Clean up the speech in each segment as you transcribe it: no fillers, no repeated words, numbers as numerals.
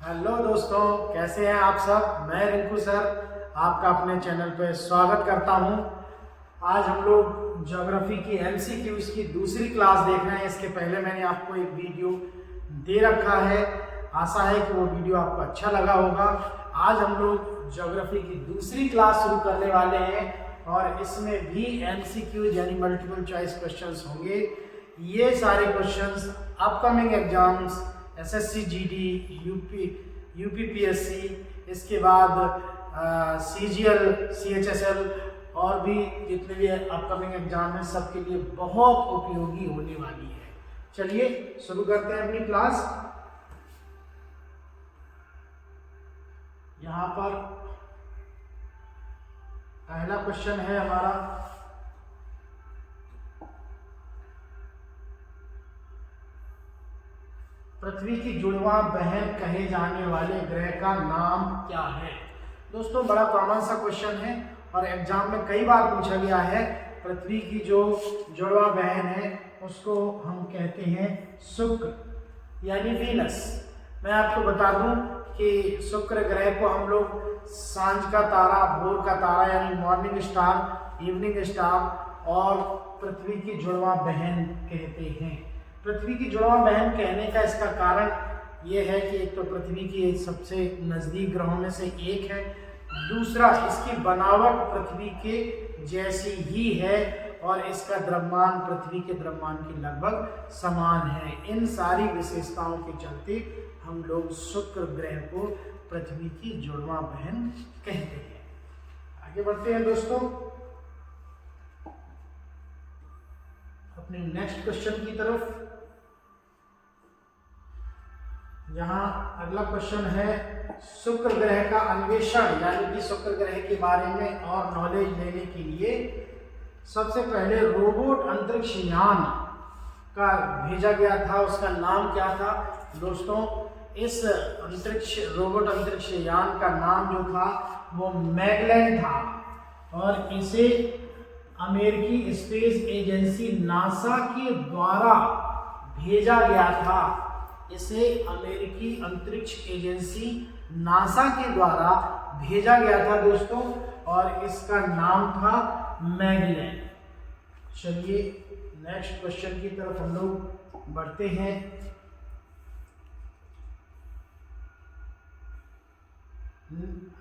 Hello दोस्तों, कैसे हैं आप सब। मैं रिंकू सर आपका अपने चैनल पे स्वागत करता हूं। आज हम लोग ज्योग्राफी की एमसीक्यूज की दूसरी क्लास देख रहे हैं। इसके पहले मैंने आपको एक वीडियो दे रखा है, आशा है कि वो वीडियो आपको अच्छा लगा होगा। आज हम लोग ज्योग्राफी की दूसरी क्लास शुरू करने वाले हैं और इसमें भी एमसीक्यूज यानी मल्टीपल चॉइस क्वेश्चंस होंगे। ये सारे questions upcoming exams SSC GD, UPPSC, इसके बाद सीजीएल, सीएचएसएल और भी जितने भी अपकमिंग एग्जाम हैं सबके लिए बहुत उपयोगी होने वाली है। चलिए शुरू करते हैं अपनी क्लास। यहाँ पर पहला क्वेश्चन है हमारा, पृथ्वी की जुड़वां बहन कहे जाने वाले ग्रह का नाम क्या है। दोस्तों बड़ा कॉमन सा क्वेश्चन है और एग्जाम में कई बार पूछा गया है। पृथ्वी की जो जुड़वां बहन है उसको हम कहते हैं शुक्र यानी वीनस। मैं आपको बता दूं कि शुक्र ग्रह को हम लोग सांझ का तारा, भोर का तारा यानी मॉर्निंग स्टार, इवनिंग स्टार और पृथ्वी की जुड़वां बहन कहते हैं। पृथ्वी की जुड़वां बहन कहने का इसका कारण ये है कि एक तो पृथ्वी की सबसे नज़दीक ग्रहों में से एक है, दूसरा इसकी बनावट पृथ्वी के जैसी ही है और इसका द्रव्यमान पृथ्वी के द्रव्यमान के लगभग समान है। इन सारी विशेषताओं के चलते हम लोग शुक्र ग्रह को पृथ्वी की जुड़वां बहन कहते हैं। आगे बढ़ते हैं दोस्तों अपने नेक्स्ट क्वेश्चन की तरफ। यहाँ अगला क्वेश्चन है, शुक्र ग्रह का अन्वेषण यानी कि शुक्र ग्रह के बारे में और नॉलेज लेने के लिए सबसे पहले रोबोट अंतरिक्ष यान का भेजा गया था। उसका नाम क्या था दोस्तों? इस रोबोट अंतरिक्ष यान का नाम जो था वो मैगलेन था और इसे अमेरिकी स्पेस एजेंसी नासा के द्वारा भेजा गया था। इसे अमेरिकी अंतरिक्ष एजेंसी नासा के द्वारा भेजा गया था दोस्तों और इसका नाम था मैगलेन। चलिए नेक्स्ट क्वेश्चन की तरफ हम लोग बढ़ते हैं।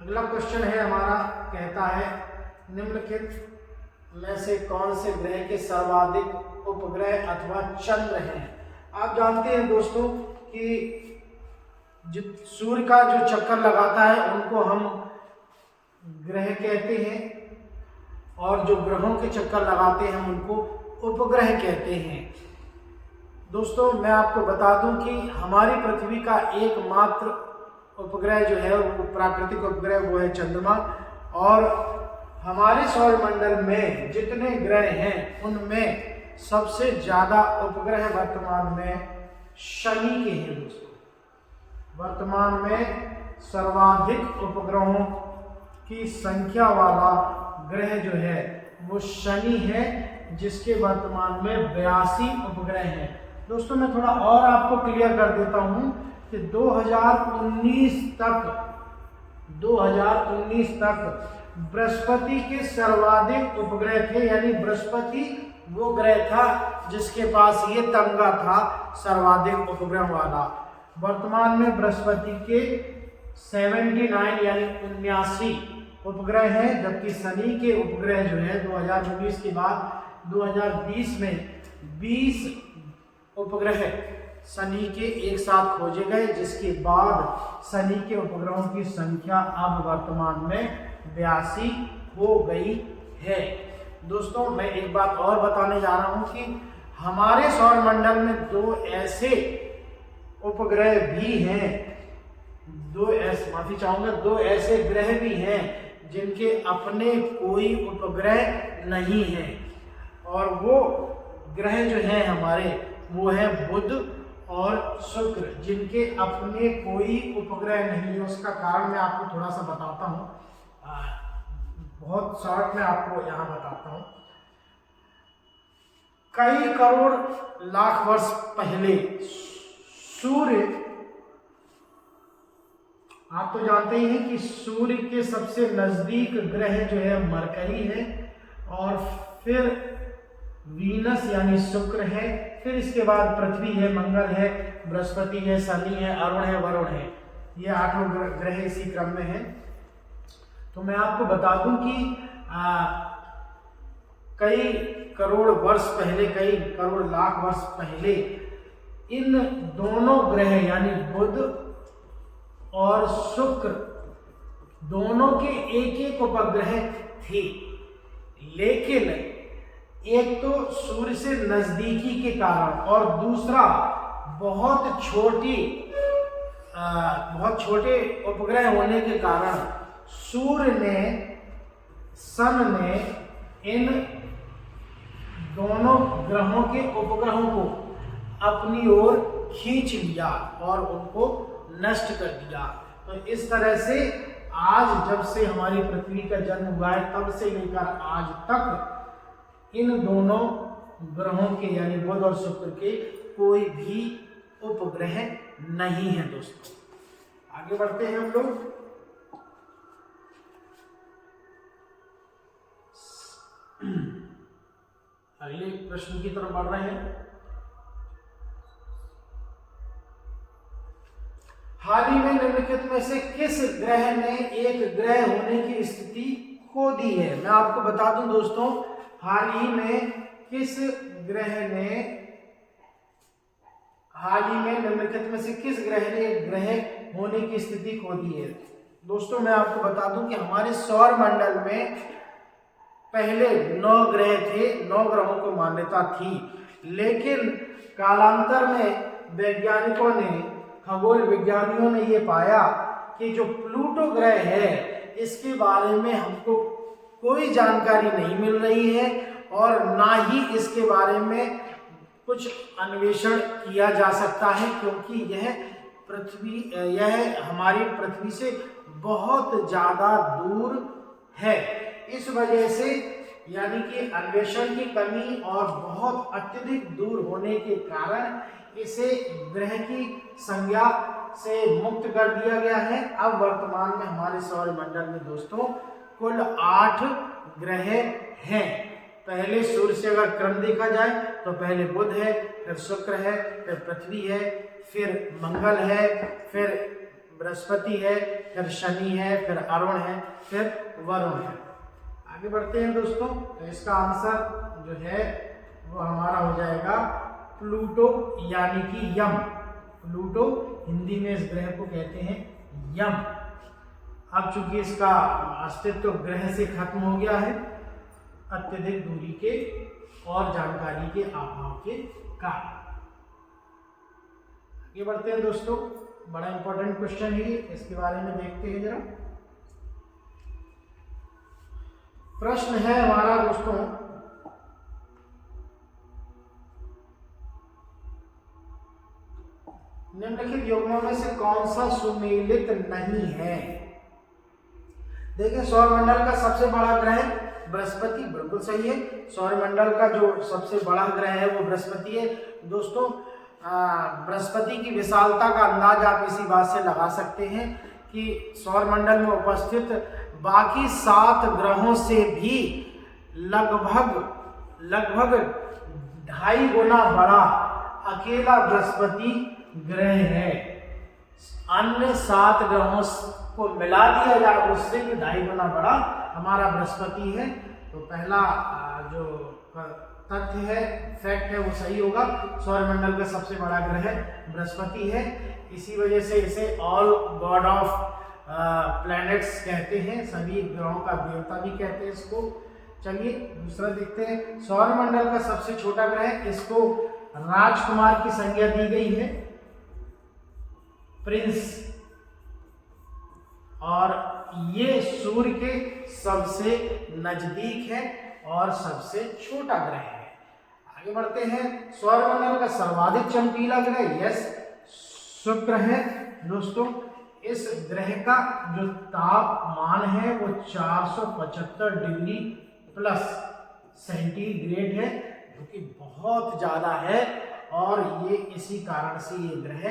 अगला क्वेश्चन है हमारा, कहता है निम्नलिखित में से कौन से ग्रह के सर्वाधिक उपग्रह अथवा चंद्र हैं। आप जानते हैं दोस्तों कि सूर्य का जो चक्कर लगाता है उनको हम ग्रह कहते हैं और जो ग्रहों के चक्कर लगाते हैं उनको उपग्रह कहते हैं। दोस्तों मैं आपको बता दूं कि हमारी पृथ्वी का एकमात्र उपग्रह जो है वो प्राकृतिक उपग्रह वो है चंद्रमा और हमारे सौरमंडल में जितने ग्रह हैं उनमें सबसे ज्यादा उपग्रह वर्तमान में शनि के हैं दोस्तों। वर्तमान में सर्वाधिक उपग्रहों की संख्या वाला ग्रह जो है वो शनि है, जिसके वर्तमान में 82 उपग्रह हैं। दोस्तों मैं थोड़ा और आपको क्लियर कर देता हूं कि 2019 तक बृहस्पति के सर्वाधिक उपग्रह थे, यानी बृहस्पति वो ग्रह था जिसके पास ये तमगा था सर्वाधिक उपग्रह वाला। वर्तमान में बृहस्पति के 79 यानी 79 उपग्रह हैं, जबकि शनि के उपग्रह जो है 2019 के बाद 2020 में 20 उपग्रह शनि के एक साथ खोजे गए, जिसके बाद शनि के उपग्रहों की संख्या अब वर्तमान में 82 हो गई है। दोस्तों मैं एक बात और बताने जा रहा हूं कि हमारे सौरमंडल में दो ऐसे उपग्रह भी हैं, दो ऐसे ग्रह भी हैं जिनके अपने कोई उपग्रह नहीं है और वो ग्रह जो हैं हमारे वो है बुध और शुक्र, जिनके अपने कोई उपग्रह नहीं है। उसका कारण मैं आपको थोड़ा सा बताता हूँ, बहुत शॉर्ट में आपको यहाँ बताता हूँ। कई करोड़ लाख वर्ष पहले सूर्य आप तो जानते ही हैं कि सूर्य के सबसे नजदीक ग्रह जो है मरकरी है, और फिर वीनस यानी शुक्र है, फिर इसके बाद पृथ्वी है, मंगल है, बृहस्पति है, शनि है, अरुण है, वरुण है। ये 8 ग्रह इसी क्रम में है। तो मैं आपको बता दूं कि कई करोड़ वर्ष पहले, कई करोड़ लाख वर्ष पहले इन दोनों ग्रह यानी बुध और शुक्र दोनों के एक एक उपग्रह थे, लेकिन एक तो सूर्य से नजदीकी के कारण और दूसरा बहुत छोटे उपग्रह होने के कारण सन ने इन दोनों ग्रहों के उपग्रहों को अपनी ओर खींच लिया और उनको नष्ट कर दिया। तो इस तरह से आज जब से हमारी पृथ्वी का जन्म हुआ है तब से लेकर आज तक इन दोनों ग्रहों के यानी बुध और शुक्र के कोई भी उपग्रह नहीं है। दोस्तों आगे बढ़ते हैं हम लोग। अगले प्रश्न की तरफ बढ़ रहे हैं। हाल ही में निम्नलिखित में से किस ग्रह ने एक ग्रह होने की स्थिति खो दी है? मैं आपको बता दूं दोस्तों, हाल ही में निम्नलिखित में से किस ग्रह ने एक ग्रह होने की स्थिति खो दी है? दोस्तों मैं आपको बता दूं कि हमारे सौर मंडल में पहले 9 ग्रह थे, 9 ग्रहों को मान्यता थी, लेकिन कालांतर में वैज्ञानिकों ने, खगोल विज्ञानियों ने ये पाया कि जो प्लूटो ग्रह है इसके बारे में हमको कोई जानकारी नहीं मिल रही है और ना ही इसके बारे में कुछ अन्वेषण किया जा सकता है, क्योंकि यह हमारी पृथ्वी से बहुत ज़्यादा दूर है। इस वजह से यानी कि अन्वेषण की कमी और बहुत अत्यधिक दूर होने के कारण इसे ग्रह की संज्ञा से मुक्त कर दिया गया है। अब वर्तमान में हमारे सौर मंडल में दोस्तों कुल 8 ग्रह हैं। पहले सूर्य से अगर क्रम देखा जाए तो पहले बुध है, फिर शुक्र है, फिर पृथ्वी है, फिर मंगल है, फिर बृहस्पति है, फिर शनि है, फिर अरुण है, फिर वरुण है। आगे बढ़ते हैं दोस्तों। तो इसका आंसर जो है वो हमारा हो जाएगा प्लूटो यानी कि यम। प्लूटो हिंदी में इस ग्रह को कहते हैं यम। अब चूंकि इसका अस्तित्व ग्रह से खत्म हो गया है अत्यधिक दूरी के और जानकारी के अभाव के कारण। आगे बढ़ते हैं दोस्तों, बड़ा इंपॉर्टेंट क्वेश्चन है, इसके बारे में देखते हैं जरा। प्रश्न है हमारा दोस्तों, निम्नलिखित युग्मों में से कौन सा सुमेलित नहीं है? देखिए सौरमंडल का सबसे बड़ा ग्रह बृहस्पति, बिल्कुल सही है। सौरमंडल का जो सबसे बड़ा ग्रह है वो बृहस्पति है। दोस्तों बृहस्पति की विशालता का अंदाज आप इसी बात से लगा सकते हैं कि सौरमंडल में उपस्थित बाकी 7 ग्रहों से भी लगभग 2.5 गुना बड़ा अकेला बृहस्पति ग्रह है। अन्य 7 ग्रहों को मिला दिया जाए उससे भी 2.5 गुना बड़ा हमारा बृहस्पति है। तो पहला जो तथ्य है, फैक्ट है, वो सही होगा। सौरमंडल का सबसे बड़ा ग्रह बृहस्पति है। इसी वजह से इसे ऑल गॉड ऑफ प्लैनेट्स कहते हैं, सभी ग्रहों का देवता भी कहते हैं इसको। चलिए दूसरा देखते हैं। सौरमंडल का सबसे छोटा ग्रह, इसको राजकुमार की संज्ञा दी गई है, प्रिंस, और ये सूर्य के सबसे नजदीक है और सबसे छोटा ग्रह है। आगे बढ़ते हैं। सौरमंडल का सर्वाधिक चमकीला ग्रह यस शुक्र है। दोस्तों इस ग्रह का जो तापमान है वो 475 डिग्री प्लस सेंटीग्रेड है, जो कि बहुत ज्यादा है, और ये इसी कारण से ये ग्रह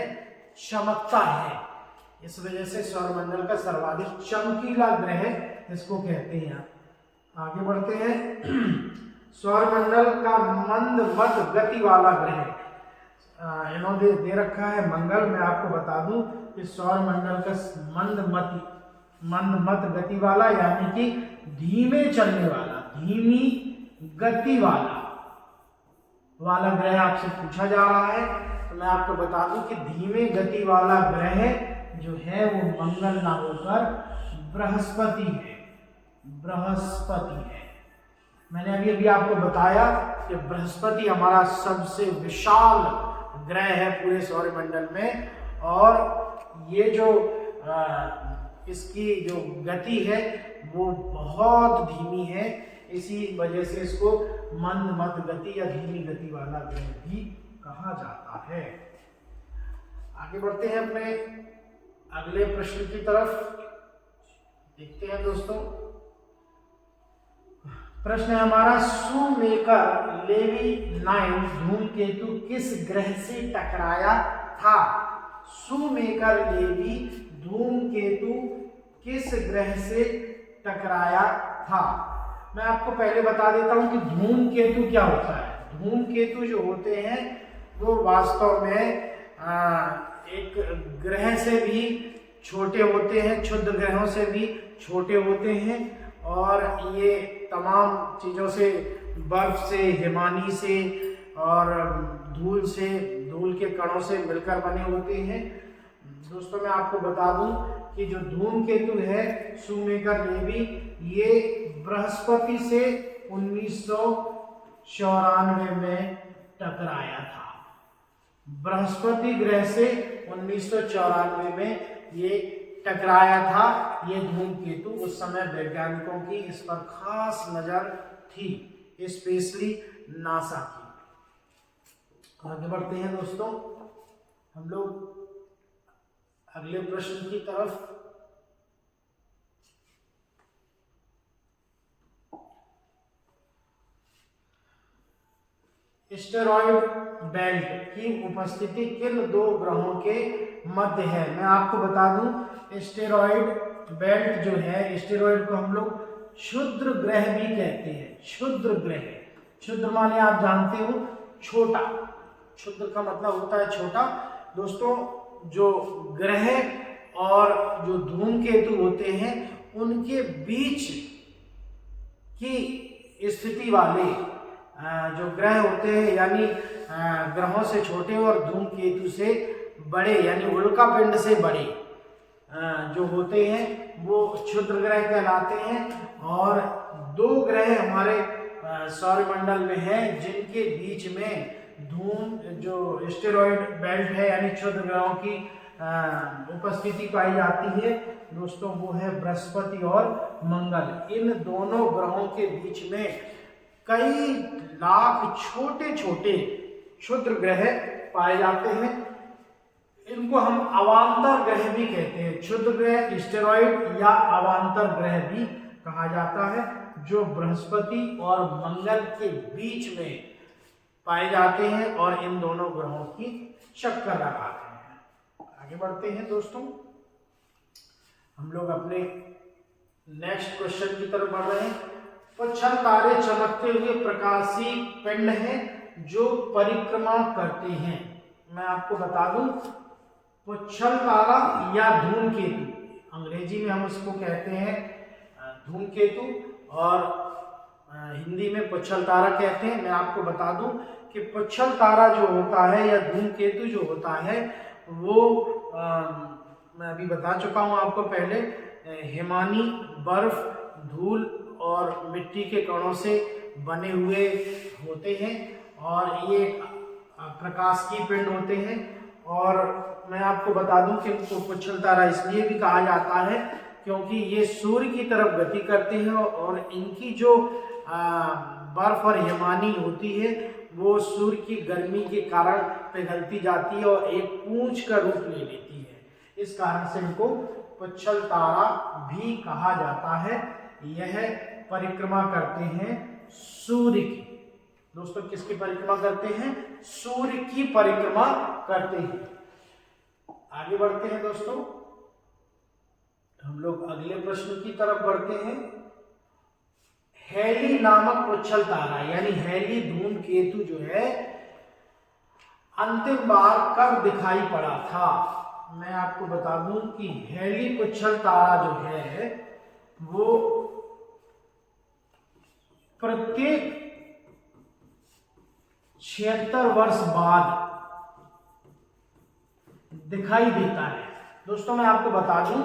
चमकता है। इस वजह से सौरमंडल का सर्वाधिक चमकीला ग्रह इसको कहते हैं। आगे बढ़ते हैं। सौरमंडल का मंद मत गति वाला ग्रह, इन्होंने दे रखा है मंगल। मैं आपको बता दूं कि सौरमंडल का मंद मत गति वाला यानी कि धीमे चलने वाला, धीमी गति वाला ग्रह आपसे पूछा जा रहा है, तो मैं आपको बता दूं कि धीमे गति वाला ग्रह जो है वो मंगल ना होकर बृहस्पति है। बृहस्पति है। मैंने अभी आपको बताया कि बृहस्पति हमारा सबसे विशाल ग्रह है पूरे सौरमंडल में, और ये जो इसकी जो गति है वो बहुत धीमी है, इसी वजह से इसको मंद मत गति या धीमी गति वाला ग्रह भी कहा जाता है। आगे बढ़ते हैं अपने अगले प्रश्न की तरफ, देखते हैं दोस्तों। प्रश्न है हमारा, शूमेकर लेवी 9 धूमकेतु किस ग्रह से टकराया था? शूमेकर लेवी धूमकेतु किस ग्रह से टकराया था? मैं आपको पहले बता देता हूं कि धूमकेतु क्या होता है। धूमकेतु जो होते हैं वो वास्तव में एक ग्रह से भी छोटे होते हैं, क्षुद्र ग्रहों से भी छोटे होते हैं, और ये तमाम चीज़ों से, बर्फ से, हिमानी से और धूल के कणों से मिलकर बने होते हैं। दोस्तों मैं आपको बता दूं कि जो धूमकेतु है शूमेकर लेवी, ये बृहस्पति से 1994 में टकराया था। बृहस्पति ग्रह से 1994 में ये टकराया था। ये धूमकेतु उस समय वैज्ञानिकों की इस पर खास नजर थी, स्पेशली नासा की। आगे बढ़ते हैं दोस्तों हम लोग अगले प्रश्न की तरफ। एस्टेरॉयड बेल्ट की उपस्थिति किन दो ग्रहों के मध्य है? मैं आपको बता दूं, एस्टेरॉयड बेल्ट जो है, एस्टेरॉयड को हम लोग क्षुद्र ग्रह भी कहते हैं। क्षुद्र ग्रह, क्षुद्र माने आप जानते हो छोटा, क्षुद्र का मतलब होता है छोटा। दोस्तों जो ग्रह और जो धूमकेतु होते हैं उनके बीच की स्थिति वाले जो ग्रह होते हैं, यानी ग्रहों से छोटे और धूमकेतु से बड़े यानी उल्का पिंड से बड़े जो होते हैं वो क्षुद्र ग्रह कहलाते हैं। और दो ग्रह हमारे सौरमंडल में हैं जिनके बीच में जो एस्टेरॉयड बेल्ट है यानी क्षुद्र ग्रहों की उपस्थिति पाई जाती है दोस्तों, वो है बृहस्पति और मंगल। इन दोनों ग्रहों के बीच में कई लाख छोटे छोटे क्षुद्र ग्रह पाए जाते हैं। इनको हम अवांतर ग्रह भी कहते हैं। क्षुद्र ग्रह, एस्टेरॉयड या अवांतर ग्रह भी कहा जाता है, जो बृहस्पति और मंगल के बीच में पाए जाते हैं और इन दोनों ग्रहों की चक्कर लगाते हैं। आगे बढ़ते हैं दोस्तों, हम लोग अपने नेक्स्ट क्वेश्चन की तरफ बढ़ रहे हैं। पुच्छल तारे चमकते हुए प्रकाशीय पिंड हैं जो परिक्रमा करते हैं। मैं आपको बता दूं, पुच्छल तारा या धूमकेतु, अंग्रेजी में हम उसको कहते हैं धूमकेतु और हिंदी में पुच्छल तारा कहते हैं। मैं आपको बता दूं कि पुच्छल तारा जो होता है या धूमकेतु जो होता है वो मैं अभी बता चुका हूं आपको पहले, हिमानी, बर्फ, धूल और मिट्टी के कणों से बने हुए होते हैं और ये प्रकाश की पिंड होते हैं। और मैं आपको बता दूं कि इनको पुच्छल तारा इसलिए भी कहा जाता है क्योंकि ये सूर्य की तरफ गति करते हैं और इनकी जो बर्फ और हिमानी होती है वो सूर्य की गर्मी के कारण पिघलती जाती है और एक पूंछ का रूप ले लेती है। इस कारण से इनको पुच्छल तारा भी कहा जाता है। यह परिक्रमा करते हैं सूर्य की। दोस्तों किसकी परिक्रमा करते हैं? सूर्य की परिक्रमा करते हैं। आगे बढ़ते हैं दोस्तों, हम लोग अगले प्रश्न की तरफ बढ़ते हैं। हैली नामक उच्छल तारा यानी हैली धूमकेतु जो है अंतिम बार कब दिखाई पड़ा था? मैं आपको बता दूं कि हैली उच्छल तारा जो है वो प्रत्येक 76 वर्ष बाद दिखाई देता है। दोस्तों मैं आपको बता दूं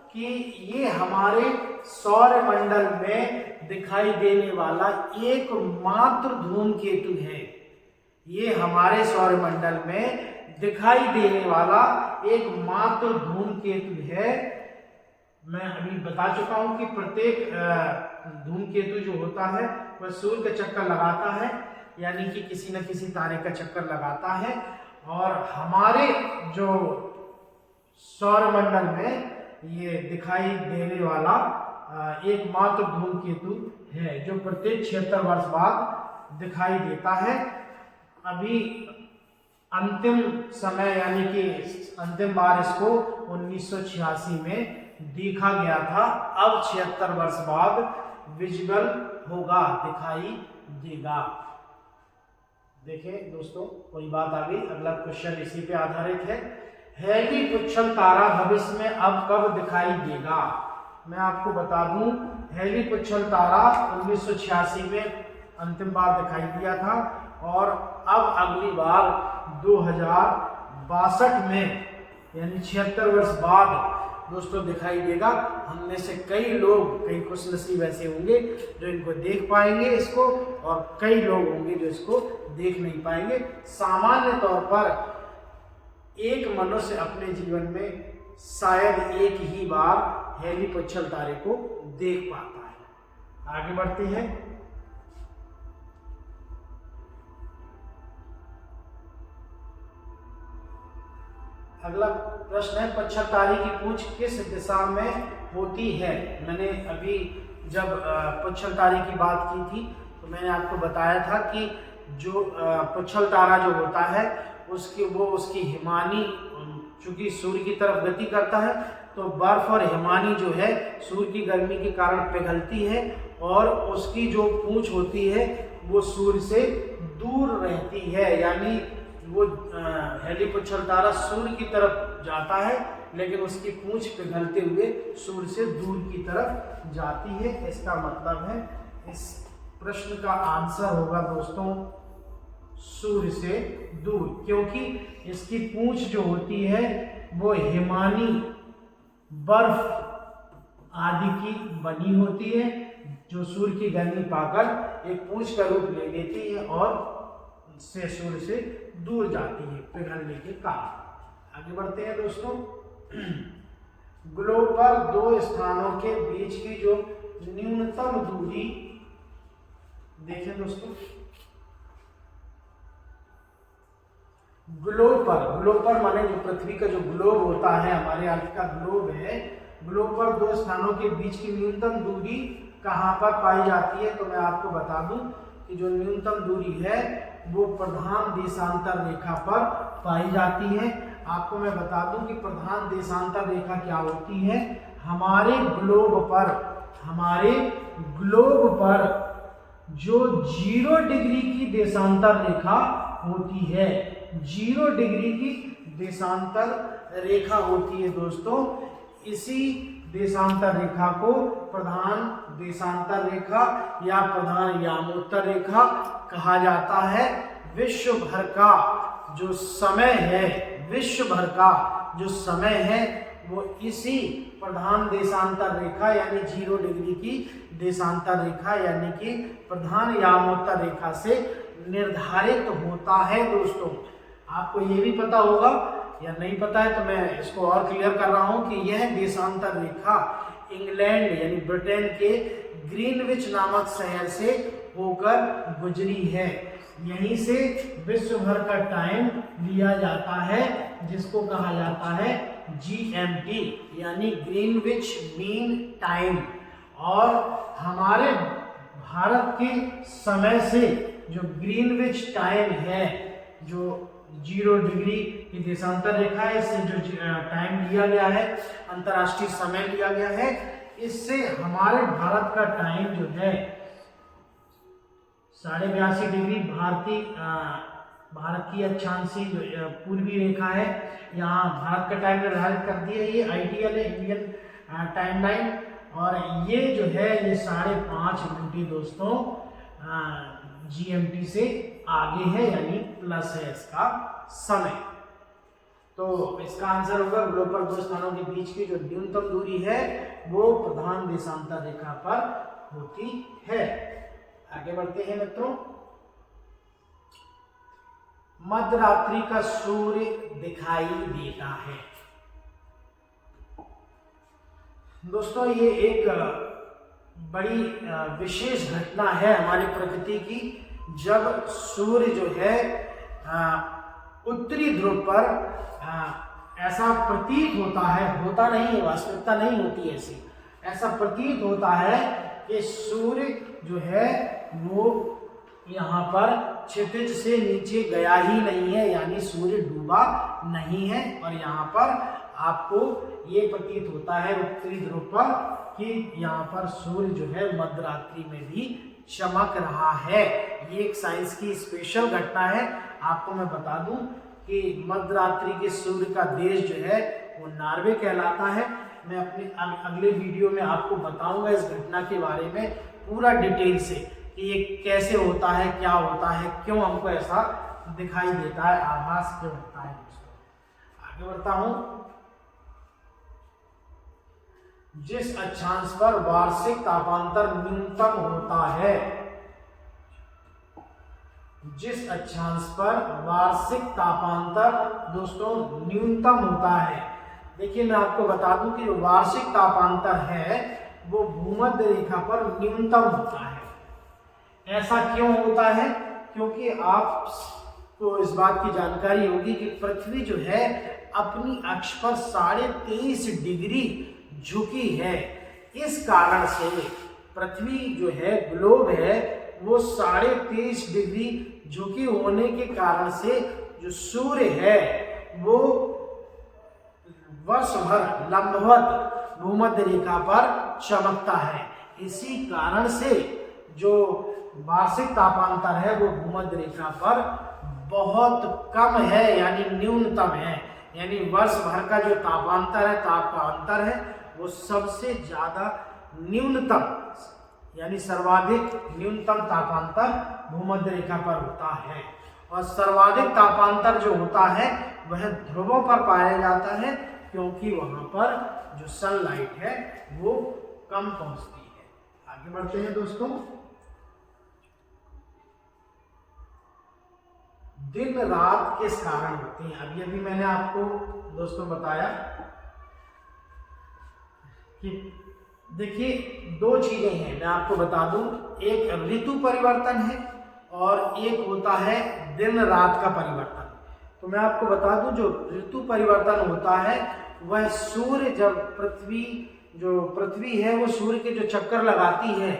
कि ये हमारे सौर मंडल में दिखाई देने वाला एकमात्र धूमकेतु है। ये हमारे सौर मंडल में दिखाई देने वाला एकमात्र धूमकेतु है। मैं अभी बता चुका हूं कि प्रत्येक धूमकेतु जो होता है वह सूर्य का चक्कर लगाता है, यानी कि किसी न किसी तारे का चक्कर लगाता है। और हमारे जो सौर मंडल में ये दिखाई देने वाला एकमात्र धूमकेतु है जो प्रत्येक 76 वर्ष बाद दिखाई देता है। अभी अंतिम समय यानी कि अंतिम बार इसको 1986 में देखा गया था। अब 76 वर्ष बाद विजिबल होगा, दिखाई देगा। देखें दोस्तों, कोई बात आ गई। अगला क्वेश्चन इसी पे आधारित है। हैली उच्छल तारा भविष्य में अब कब दिखाई देगा? मैं आपको बता दूं, हैली उच्छल तारा 1986 में अंतिम बार दिखाई दिया था और अब अगली बार 2062 में यानी 76 वर्ष बाद दोस्तों दिखाई देगा। हम में से कई लोग, कई खुशनसीब ऐसे होंगे जो इनको देख पाएंगे इसको, और कई लोग होंगे जो इसको देख नहीं पाएंगे। सामान्य तौर पर एक मनुष्य अपने जीवन में शायद एक ही बार हैली उच्छल तारे को देख पाता है। आगे बढ़ते हैं। अगला प्रश्न है, उच्छल तारे की पूंछ किस दिशा में होती है? मैंने अभी जब उच्छल तारे की बात की थी तो मैंने आपको बताया था कि जो उच्छल तारा जो होता है उसकी हिमानी, चूंकि सूर्य की तरफ गति करता है तो बर्फ और हिमानी जो है सूर्य की गर्मी के कारण पिघलती है और उसकी जो पूंछ होती है वो सूर्य से दूर रहती है। यानी वो हैली उच्छल तारा सूर्य की तरफ जाता है लेकिन उसकी पूंछ पिघलते हुए सूर्य से दूर की तरफ जाती है। इसका मतलब है इस प्रश्न का आंसर होगा दोस्तों सूर्य से दूर, क्योंकि इसकी पूंछ जो होती है वो हिमानी, बर्फ आदि की बनी होती है जो सूर्य की गर्मी पाकर एक पूंछ का रूप ले लेती है और से सूर्य से दूर जाती है पिघलने के कारण। आगे बढ़ते हैं दोस्तों। ग्लोब पर दो स्थानों के बीच की जो न्यूनतम दूरी, देखें दोस्तों, ग्लोब पर माने जो पृथ्वी का जो ग्लोब होता है, हमारे अर्थ का ग्लोब है, ग्लोब पर दो स्थानों के बीच की न्यूनतम दूरी कहाँ पर पाई जाती है? तो मैं आपको बता दूं कि जो न्यूनतम दूरी है वो प्रधान देशांतर रेखा पर पाई जाती है। आपको मैं बता दूं कि प्रधान देशांतर रेखा क्या होती है। हमारे ग्लोब पर जो 0 डिग्री की देशांतर रेखा होती है, 0 डिग्री की देशांतर रेखा होती है दोस्तों, इसी देशांतर रेखा को प्रधान देशांतर रेखा या प्रधान यामोत्तर रेखा कहा जाता है। विश्व भर का जो समय है वो इसी प्रधान देशांतर रेखा यानी 0 डिग्री की देशांतर रेखा यानी कि प्रधान यामोत्तर रेखा से निर्धारित होता है। दोस्तों आपको ये भी पता होगा या नहीं पता है तो मैं इसको और क्लियर कर रहा हूं कि यह देशांतर रेखा इंग्लैंड यानी ब्रिटेन के ग्रीनविच नामक शहर से होकर गुजरी है। यहीं से विश्व भर का टाइम लिया जाता है जिसको कहा जाता है GMT यानी ग्रीनविच मीन टाइम। और हमारे भारत के समय से जो ग्रीनविच टाइम है, जो 0 डिग्री की देशांतर रेखा है, इससे जो टाइम लिया गया है, अंतर्राष्ट्रीय समय लिया गया है, इससे हमारे भारत का टाइम जो है 82.5 डिग्री भारत की अक्षांशीय जो पूर्वी रेखा है, यहाँ भारत का टाइम निर्धारित कर दिया। ये आइडियल है इंडियन टाइमलाइन, और ये जो है ये 5:30 मिनटी दोस्तों GMT से आगे है, यानी प्लस है इसका समय। तो इसका आंसर होगा ग्लोब पर दो स्थानों के बीच की जो न्यूनतम दूरी है वो प्रधान देशांतर रेखा पर होती है। आगे बढ़ते हैं मित्रों। मध्यरात्रि का सूर्य दिखाई देता है। दोस्तों ये एक बड़ी विशेष घटना है हमारी प्रकृति की, जब सूर्य जो है उत्तरी ध्रुव पर ऐसा प्रतीत होता है, होता नहीं है, वास्तविकता नहीं होती ऐसी, ऐसा प्रतीत होता है कि सूर्य जो है वो यहाँ पर क्षितिज से नीचे गया ही नहीं है, यानी सूर्य डूबा नहीं है। और यहाँ पर आपको ये प्रतीत होता है उत्तरी ध्रुव पर कि यहाँ पर सूर्य जो है मध्यरात्रि में भी चमक रहा है। ये एक साइंस की स्पेशल घटना है। आपको मैं बता दूं कि मध्यरात्रि के सूर्य का देश जो है वो नॉर्वे कहलाता है। मैं अपने अगले वीडियो में आपको बताऊंगा इस घटना के बारे में पूरा डिटेल से कि ये कैसे होता है, क्या होता है, क्यों हमको ऐसा दिखाई देता है, आभास क्यों होता है। दोस्तों आगे बढ़ता हूं। जिस अक्षांश पर वार्षिक तापांतर न्यूनतम होता है, जिस अक्षांश पर वार्षिक तापांतर दोस्तों न्यूनतम होता है, देखिए मैं आपको बता दूं कि जो वार्षिक तापांतर है वो भूमध्य रेखा पर न्यूनतम होता है। ऐसा क्यों होता है? क्योंकि आपको इस बात की जानकारी होगी कि पृथ्वी जो है अपनी अक्ष पर 23.5 डिग्री झुकी है। इस कारण से पृथ्वी जो है ग्लोब है वो 23.5 डिग्री झुकी होने के कारण से जो सूर्य है वो वर्ष भर लंबवत भूमध्य रेखा पर चमकता है। इसी कारण से जो वार्षिक तापांतर है वो भूमध्य रेखा पर बहुत कम है, यानी न्यूनतम है। यानी वर्ष भर का जो तापांतर है, ताप का अंतर है, वो सबसे ज्यादा न्यूनतम यानी सर्वाधिक न्यूनतम तापांतर भूमध्य रेखा पर होता है। और सर्वाधिक तापांतर जो होता है वह ध्रुवों पर पाया जाता है, क्योंकि वहां पर जो सनलाइट है वो कम पहुंचती है। आगे बढ़ते हैं दोस्तों। दिन रात किस कारण होते हैं? अभी मैंने आपको दोस्तों बताया कि देखिए दो चीजें हैं, मैं आपको बता दूं, एक ऋतु परिवर्तन है और एक होता है दिन रात का परिवर्तन। तो मैं आपको बता दूं जो ऋतु परिवर्तन होता है वह सूर्य जब पृथ्वी है वो सूर्य के जो चक्कर लगाती है,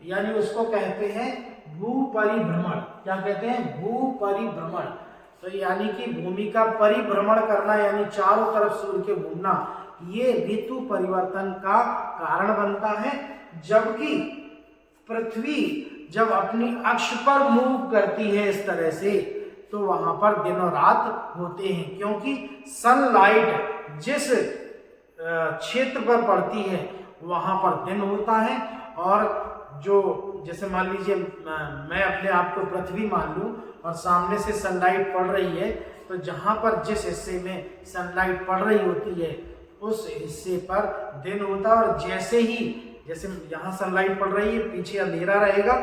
यानी उसको कहते हैं भूपरिभ्रमण। क्या कहते हैं? भूपरिभ्रमण। तो यानी कि भूमि का परिभ्रमण करना, यानी चारों तरफ सूर्य के घूमना, ये ऋतु परिवर्तन का कारण बनता है। जबकि पृथ्वी जब अपनी अक्ष पर मूव करती है इस तरह से, तो वहां पर दिन और रात होते हैं, क्योंकि सनलाइट जिस क्षेत्र पर पड़ती है वहां पर दिन होता है। और जो जैसे मान लीजिए मैं अपने आप को पृथ्वी मान लूं और सामने से सनलाइट पड़ रही है, तो जहां पर जिस हिस्से में सनलाइट पड़ रही होती है उस हिस्से पर दिन होता है। और जैसे यहाँ सनलाइट पड़ रही है, पीछे अंधेरा रहेगा,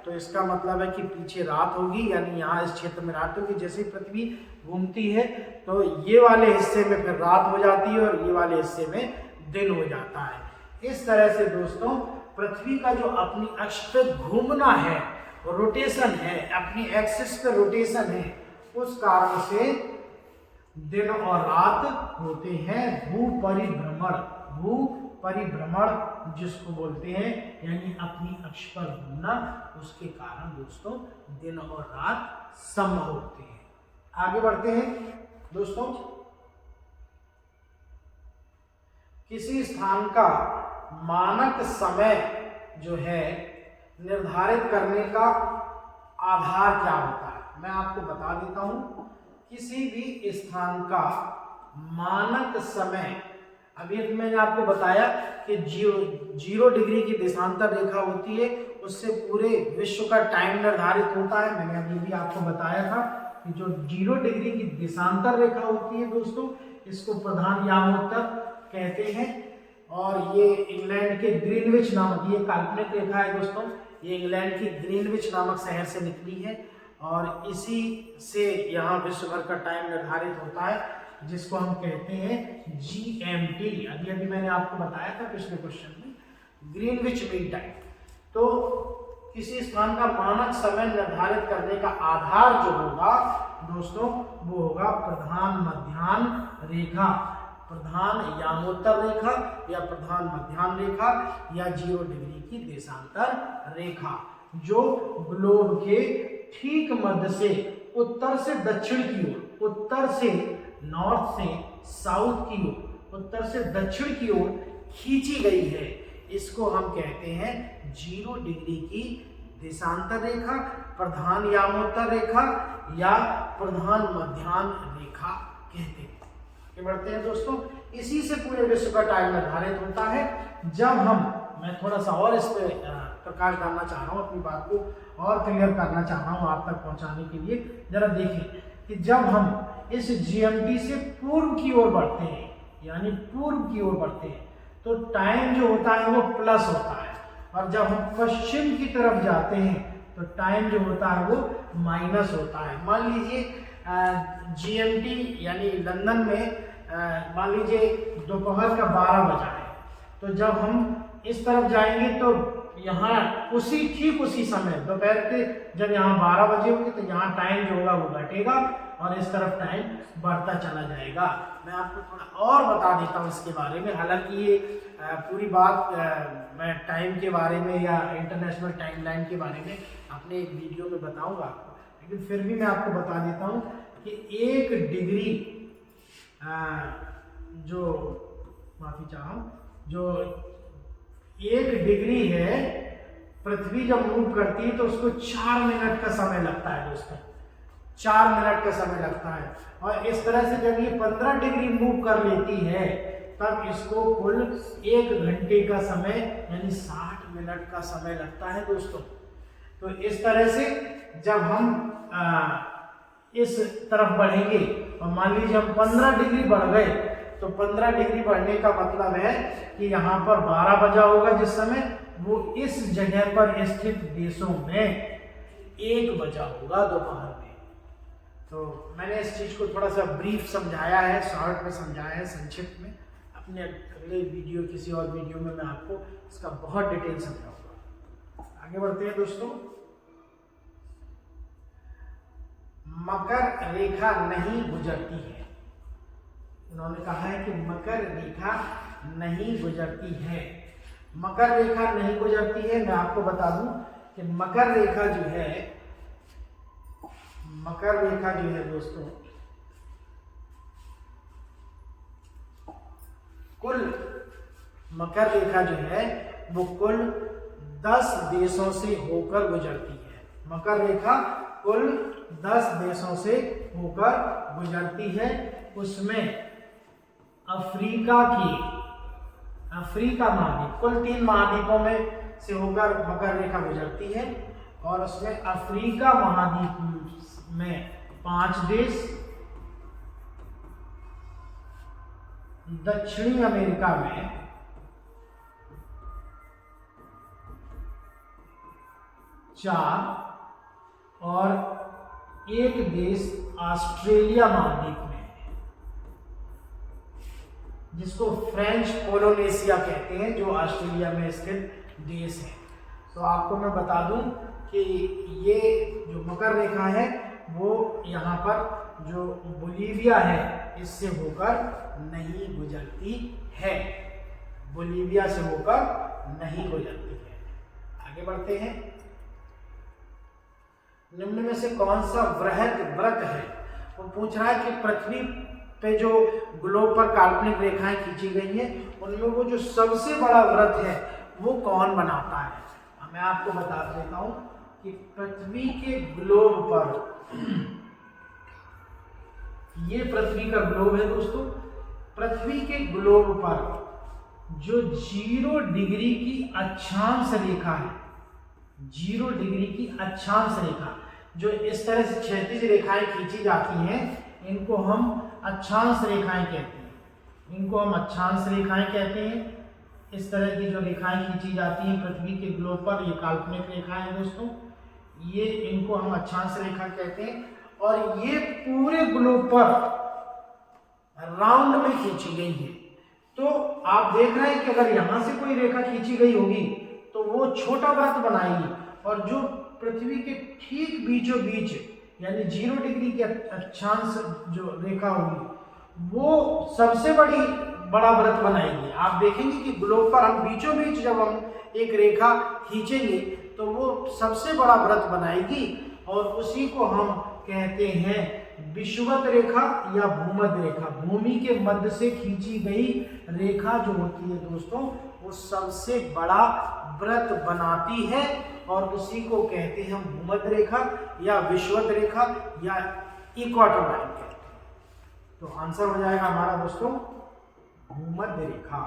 तो इसका मतलब है कि पीछे रात होगी, यानी यहाँ इस क्षेत्र में रात होगी। जैसे पृथ्वी घूमती है तो ये वाले हिस्से में फिर रात हो जाती है और ये वाले हिस्से में दिन हो जाता है। इस तरह से दोस्तों पृथ्वी का जो अपनी अक्ष पे घूमना है, रोटेशन है, अपनी एक्सिस पे रोटेशन है, उस कारण से दिन और रात होते हैं। भूपरिभ्रमण जिसको बोलते हैं, यानी अपनी अक्ष पर घूमना, उसके कारण दोस्तों दिन और रात संभव होते हैं। आगे बढ़ते हैं। दोस्तों, किसी स्थान का मानक समय जो है निर्धारित करने का आधार क्या होता है, मैं आपको बता देता हूं। किसी भी स्थान का मानक समय, अभी मैंने आपको बताया कि 0 डिग्री की देशांतर रेखा होती है, उससे पूरे विश्व का टाइम निर्धारित होता है। मैंने अभी भी आपको बताया था कि जो 0 डिग्री की देशांतर रेखा होती है दोस्तों, इसको प्रधान यामोत्तर कहते हैं। और ये इंग्लैंड के ग्रीनविच नामक, ये काल्पनिक रेखा है दोस्तों, ये इंग्लैंड की ग्रीनविच नामक शहर से निकली है और इसी से यहाँ विश्व भर का टाइम निर्धारित होता है, जिसको हम कहते हैं GMT। अभी मैंने आपको बताया था पिछले क्वेश्चन में, ग्रीनविच मीन टाइम। तो किसी स्थान का मानक समय निर्धारित करने का आधार जो होगा दोस्तों, वो होगा प्रधान मध्याह्न रेखा, प्रधान यामोत्तर रेखा या प्रधान मध्याह्न रेखा या 0 डिग्री की देशांतर रेखा, जो ग्लोब के ठीक मध्य से उत्तर से दक्षिण की ओर, उत्तर से नॉर्थ से साउथ की ओर, उत्तर से दक्षिण की ओर खींची गई है। इसको हम कहते हैं 0 डिग्री की देशांतर रेखा, प्रधान यामोत्तर रेखा या प्रधान मध्याह्न रेखा कहते हैं। आगे बढ़ते हैं दोस्तों, इसी से पूरे विश्व का टाइम निर्धारित होता है। जब हम, मैं थोड़ा सा और इस पे प्रकाश डालना चाह रहा हूँ, अपनी बात को और क्लियर करना चाह रहा हूँ आप तक पहुँचाने के लिए। जरा देखिए कि जब हम इस GMT से पूर्व की ओर बढ़ते हैं, यानी पूर्व की ओर बढ़ते हैं, तो टाइम जो होता है वो प्लस होता है, और जब हम पश्चिम की तरफ जाते हैं तो टाइम जो होता है वो माइनस होता है। मान लीजिए GMT यानी लंदन में मान लीजिए दोपहर का 12 बजा है, तो जब हम इस तरफ जाएंगे तो यहाँ ठीक उसी समय दोपहर के जब यहाँ 12 बजे होंगे तो यहाँ टाइम जो होगा वो घटेगा और इस तरफ टाइम बढ़ता चला जाएगा। मैं आपको थोड़ा और बता देता हूँ इसके बारे में। हालांकि ये पूरी बात मैं टाइम के बारे में या इंटरनेशनल टाइमलाइन के बारे में अपने एक वीडियो में बताऊंगा आपको, लेकिन फिर भी मैं आपको बता देता हूँ कि 1 डिग्री जो 1 डिग्री है, पृथ्वी जब मूव करती है तो उसको 4 मिनट का समय लगता है दोस्तों, 4 मिनट का समय लगता है। और इस तरह से जब ये 15 डिग्री मूव कर लेती है तब इसको कुल 1 घंटे का समय यानी 60 मिनट का समय लगता है दोस्तों। तो इस तरह से जब हम इस तरफ बढ़ेंगे और मान लीजिए हम 15 डिग्री बढ़ गए, तो 15 डिग्री बढ़ने का मतलब है कि यहाँ पर 12 बजा होगा जिस समय, वो इस जगह पर स्थित देशों में 1 बजा होगा दोपहर में। तो मैंने इस चीज को थोड़ा सा ब्रीफ समझाया है, शॉर्ट में समझाया है, संक्षिप्त में। अपने अगले वीडियो, किसी और वीडियो में मैं आपको इसका बहुत डिटेल समझाऊंगा। आगे बढ़ते हैं दोस्तों। मकर रेखा नहीं गुजरती है, उन्होंने कहा है कि मकर रेखा नहीं गुजरती है। मकर रेखा नहीं गुजरती है, मैं आपको बता दूं कि मकर रेखा जो है दोस्तों, कुल मकर रेखा जो है वो कुल 10 देशों से होकर गुजरती है। मकर रेखा कुल 10 देशों से होकर गुजरती है। उसमें अफ्रीका महाद्वीप, कुल 3 महाद्वीपों में से होकर मकर रेखा गुजरती है, और उसमें अफ्रीका महाद्वीप में 5 देश, दक्षिणी अमेरिका में 4 और 1 देश ऑस्ट्रेलिया महाद्वीप में, जिसको फ्रेंच पोलिनेशिया कहते हैं, जो ऑस्ट्रेलिया में स्थित देश है। तो आपको मैं बता दूं कि ये जो मकर रेखा है वो यहाँ पर जो बोलीविया है इससे होकर नहीं गुजरती है, बोलीविया से होकर नहीं गुजरती है। आगे बढ़ते हैं। निम्न में से कौन सा व्रत है वो पूछ रहा है कि पृथ्वी पे जो ग्लोब पर काल्पनिक रेखाएं खींची गई हैं उनमें वो जो सबसे बड़ा वृत्त है वो कौन बनाता है। मैं आपको बता देता हूं कि पृथ्वी के ग्लोब पर, ये पृथ्वी का ग्लोब है दोस्तों, पृथ्वी के ग्लोब पर जो 0 डिग्री की अक्षांश रेखा है, 0 डिग्री की अक्षांश रेखा, जो इस तरह से क्षैतिज रेखाएं खींची जाती हैं इनको हम अक्षांश रेखाएं कहते हैं। इनको हम अक्षांश रेखाएं कहते हैं। इस तरह की जो रेखाएं खींची जाती हैं पृथ्वी के ग्लोब पर, ये काल्पनिक रेखाएं हैं दोस्तों, ये इनको हम अक्षांश रेखा कहते हैं। और ये पूरे ग्लोब पर राउंड में खींची गई है। तो आप देख रहे हैं कि अगर यहां से कोई रेखा खींची गई होगी तो वो छोटा वृत्त बनाएगी, और जो पृथ्वी के ठीक बीचों बीच यानी 0 डिग्री की अक्षांश जो रेखा होगी वो सबसे बड़ा वृत्त बनाएगी। आप देखेंगे कि ग्लोब पर हम बीचों बीच जब हम एक रेखा खींचेंगे तो वो सबसे बड़ा वृत्त बनाएगी, और उसी को हम कहते हैं विषुवत रेखा या भूमध्य रेखा। भूमि के मध्य से खींची गई रेखा जो होती है दोस्तों वो सबसे बड़ा वृत्त बनाती है, और उसी को कहते हैं हम भूमध्य रेखा या विषुवत रेखा या इक्वेटर लाइन कहते हैं। तो आंसर हो जाएगा हमारा दोस्तों भूमध्य रेखा।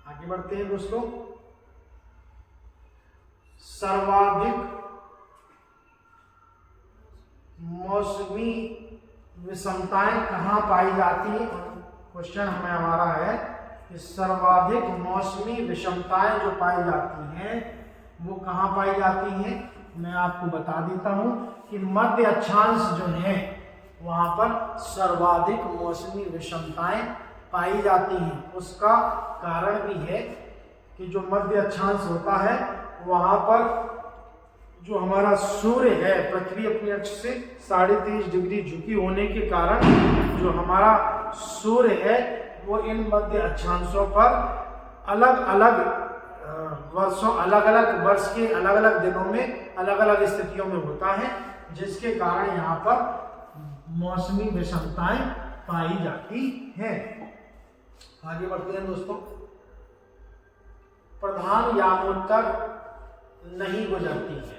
आगे बढ़ते हैं दोस्तों। सर्वाधिक मौसमी विषमताएं कहाँ पाई जाती हैं। क्वेश्चन हमें हमारा है कि सर्वाधिक मौसमी विषमताएं जो पाई जाती हैं वो कहाँ पाई जाती हैं। मैं आपको बता देता हूं कि मध्य अक्षांश जो है वहां पर सर्वाधिक मौसमी विषमताएं पाई जाती हैं। उसका कारण भी है कि जो मध्य अक्षांश होता है वहां पर जो हमारा सूर्य है पृथ्वी अपनी अक्ष से 23.5 डिग्री झुकी होने के कारण जो हमारा सूर्य है वो इन मध्य अक्षांशों पर अलग अलग वर्ष के अलग अलग दिनों में अलग अलग स्थितियों में होता है, जिसके कारण यहाँ पर मौसमी विषमताएं पाई जाती हैं। आगे बढ़ते हैं दोस्तों। प्रधान यामोत्तर नहीं गुजरती है।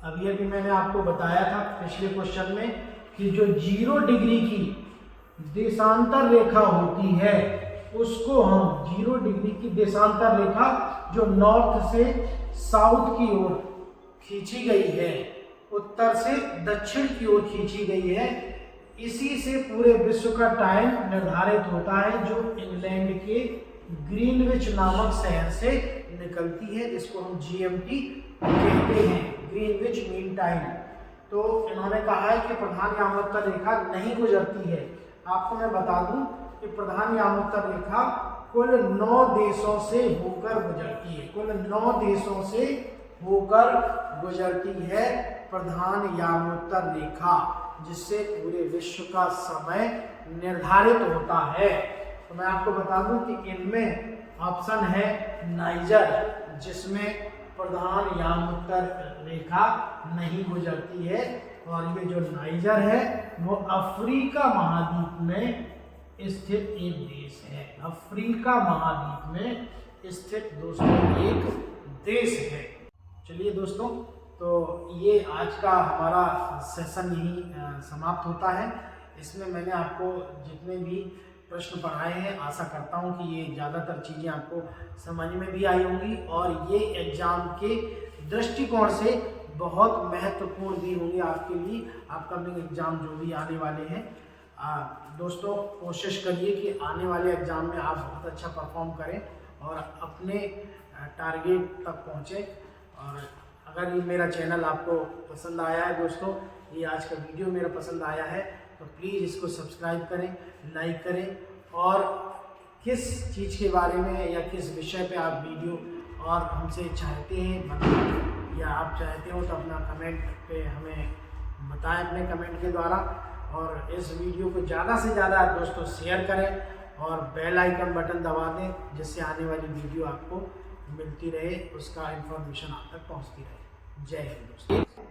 अभी मैंने आपको बताया था पिछले क्वेश्चन में कि जो 0 डिग्री की देशांतर रेखा होती है उसको हम 0 डिग्री की देशांतर रेखा जो नॉर्थ से साउथ की ओर खींची गई है, उत्तर से दक्षिण की ओर खींची गई है, इसी से पूरे विश्व का टाइम निर्धारित होता है, जो इंग्लैंड के ग्रीनविच नामक शहर से निकलती है, जिसको हम GMT कहते हैं, ग्रीनविच मीन टाइम। तो इन्होंने कहा है कि प्रधान यामोत्तर रेखा नहीं गुजरती है। आपको मैं बता दूं कि प्रधान यामोत्तर रेखा कुल 9 देशों से होकर गुजरती है, कुल 9 देशों से होकर गुजरती है प्रधान यामोत्तर रेखा, जिससे पूरे विश्व का समय निर्धारित होता है। तो मैं आपको बता दूं कि इनमें ऑप्शन है नाइजर, जिसमें प्रधान यामोत्तर रेखा नहीं गुजरती है, और ये जो नाइजर है वो अफ्रीका महाद्वीप में स्थित एक देश है। अफ्रीका महाद्वीप में स्थित दोस्तों एक देश है। चलिए दोस्तों, तो ये आज का हमारा सेशन यही समाप्त होता है। इसमें मैंने आपको जितने भी प्रश्न पढ़ाए हैं आशा करता हूं कि ये ज़्यादातर चीज़ें आपको समझ में भी आई होंगी, और ये एग्ज़ाम के दृष्टिकोण से बहुत महत्वपूर्ण भी होंगे आपके लिए, अपकमिंग एग्ज़ाम जो भी आने वाले हैं। दोस्तों, कोशिश करिए कि आने वाले एग्ज़ाम में आप बहुत अच्छा परफॉर्म करें और अपने टारगेट तक पहुँचें। और अगर ये मेरा चैनल आपको पसंद आया है दोस्तों, ये आज का वीडियो मेरा पसंद आया है, तो प्लीज़ इसको सब्सक्राइब करें, लाइक करें, और किस चीज़ के बारे में या किस विषय पे आप वीडियो और हमसे चाहते हैं या आप चाहते हो तो अपना कमेंट पे हमें बताएं अपने कमेंट के द्वारा। और इस वीडियो को ज़्यादा से ज़्यादा दोस्तों शेयर करें और बेल आइकन बटन दबा दें, जिससे आने वाली वीडियो आपको मिलती रहे, उसका इन्फॉर्मेशन आप तक पहुँचती रहे। जय हिंद दोस्तों।